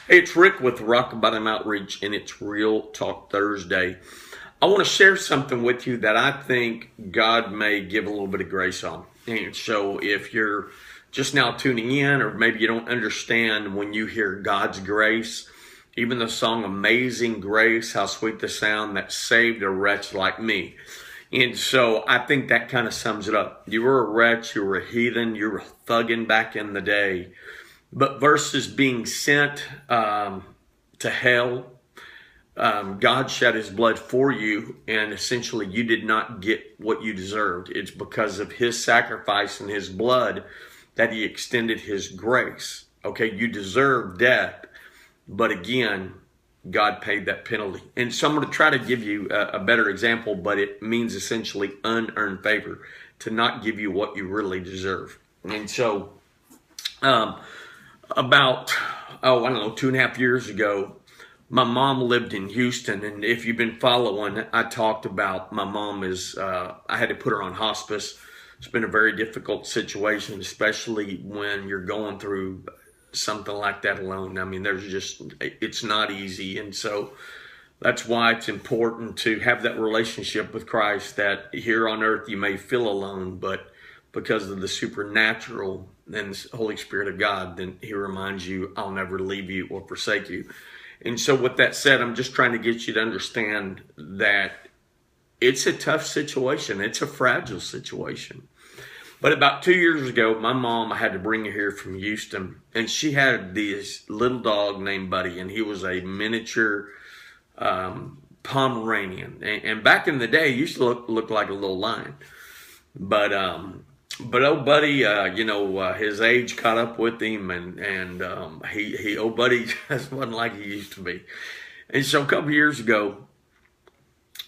Hey, it's Rick with Rock Bottom Outreach, and it's Real Talk Thursday. I want to share something with you that I think God may give a little bit of grace on. And so, if you're just now tuning in, or maybe you don't understand when you hear God's grace, even the song Amazing Grace, how sweet the sound that saved a wretch like me. And so I think that kind of sums it up. You were a wretch, you were a heathen, you were thugging back in the day. But versus being sent to hell, God shed his blood for you, and essentially you did not get what you deserved. It's because of his sacrifice and his blood that he extended his grace. Okay, you deserve death, but again, God paid that penalty. And so I'm going to try to give you a better example, but it means essentially unearned favor, to not give you what you really deserve. And so, about, I don't know, 2.5 years ago, my mom lived in Houston. And if you've been following, I talked about my mom I had to put her on hospice. It's been a very difficult situation, especially when you're going through something like that alone. I mean, it's not easy. And so that's why it's important to have that relationship with Christ, that here on earth you may feel alone, but because of the supernatural and the Holy Spirit of God, then he reminds you, I'll never leave you or forsake you. And so with that said, I'm just trying to get you to understand that it's a tough situation. It's a fragile situation. But about 2 years ago, my mom, I had to bring her here from Houston, and she had this little dog named Buddy, and he was a miniature Pomeranian. And back in the day, he used to look like a little lion. But old Buddy, his age caught up with him, and old Buddy just wasn't like he used to be. And so a couple years ago,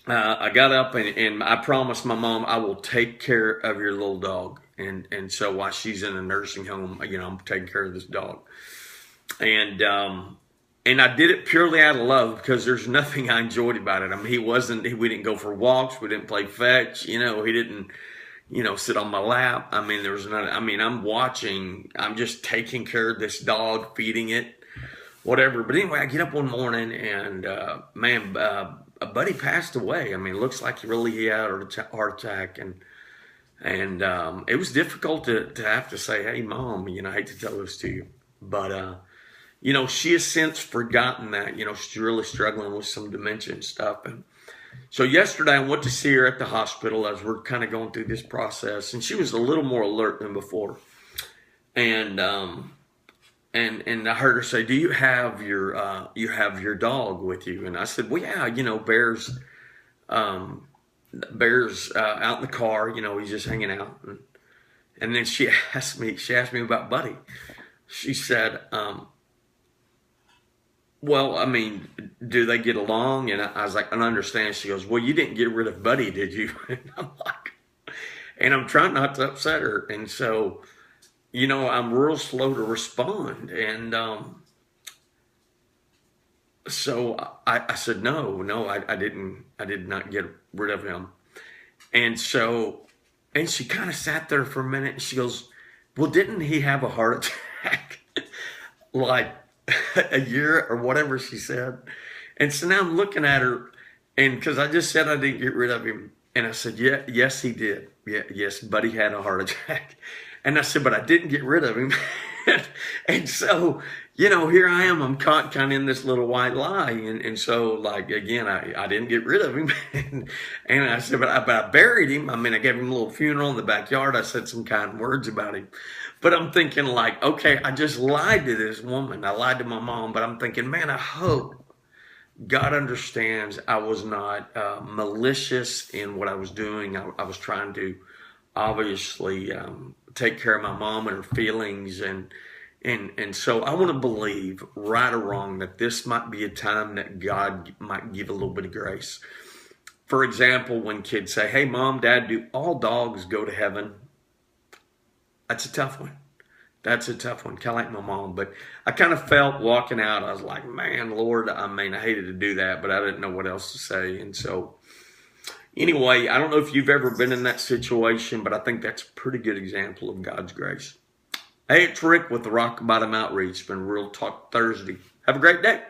I got up and I promised my mom I will take care of your little dog. And so while she's in a nursing home, I'm taking care of this dog. And I did it purely out of love, because there's nothing I enjoyed about it. I mean, we didn't go for walks, we didn't play fetch, he didn't, sit on my lap. I mean, I'm just taking care of this dog, feeding it, whatever. But anyway, I get up one morning and, a buddy passed away. I mean, it looks like he had a heart attack. And it was difficult to have to say, hey, Mom, I hate to tell this to you. But, she has since forgotten that, she's really struggling with some dementia and stuff. And so yesterday I went to see her at the hospital as we're kind of going through this process, and she was a little more alert than before. And I heard her say, "Do you have your dog with you?" And I said, "Well, yeah, Bear's out in the car. He's just hanging out." And then she asked me about Buddy. She said, well, I mean, do they get along? And I was like, I don't understand. She goes, well, you didn't get rid of Buddy, did you? And I'm trying not to upset her. And so, I'm real slow to respond. And so I said, no, I did not get rid of him. And she kind of sat there for a minute, and she goes, well, didn't he have a heart attack like a year or whatever she said? And so now I'm looking at her, and because I just said I didn't get rid of him, and I said, yeah, yes, he did. Yeah, yes, Buddy had a heart attack. And I said, but I didn't get rid of him. And so, here I am, I'm caught kind of in this little white lie. And so, like, again, I didn't get rid of him. And I said, but I buried him. I mean, I gave him a little funeral in the backyard. I said some kind words about him. But I'm thinking, like, okay, I just lied to this woman. I lied to my mom. But I'm thinking, man, I hope God understands I was not malicious in what I was doing. I was trying to obviously take care of my mom and her feelings. And so I want to believe, right or wrong, that this might be a time that God might give a little bit of grace. For example, when kids say, hey, Mom, Dad, do all dogs go to heaven? That's a tough one. That's a tough one, kind of like my mom. But I kind of felt walking out, I was like, man, Lord, I mean, I hated to do that, but I didn't know what else to say. And so anyway, I don't know if you've ever been in that situation, but I think that's a pretty good example of God's grace. Hey, it's Rick with the Rock Bottom Outreach. It's been Real Talk Thursday. Have a great day.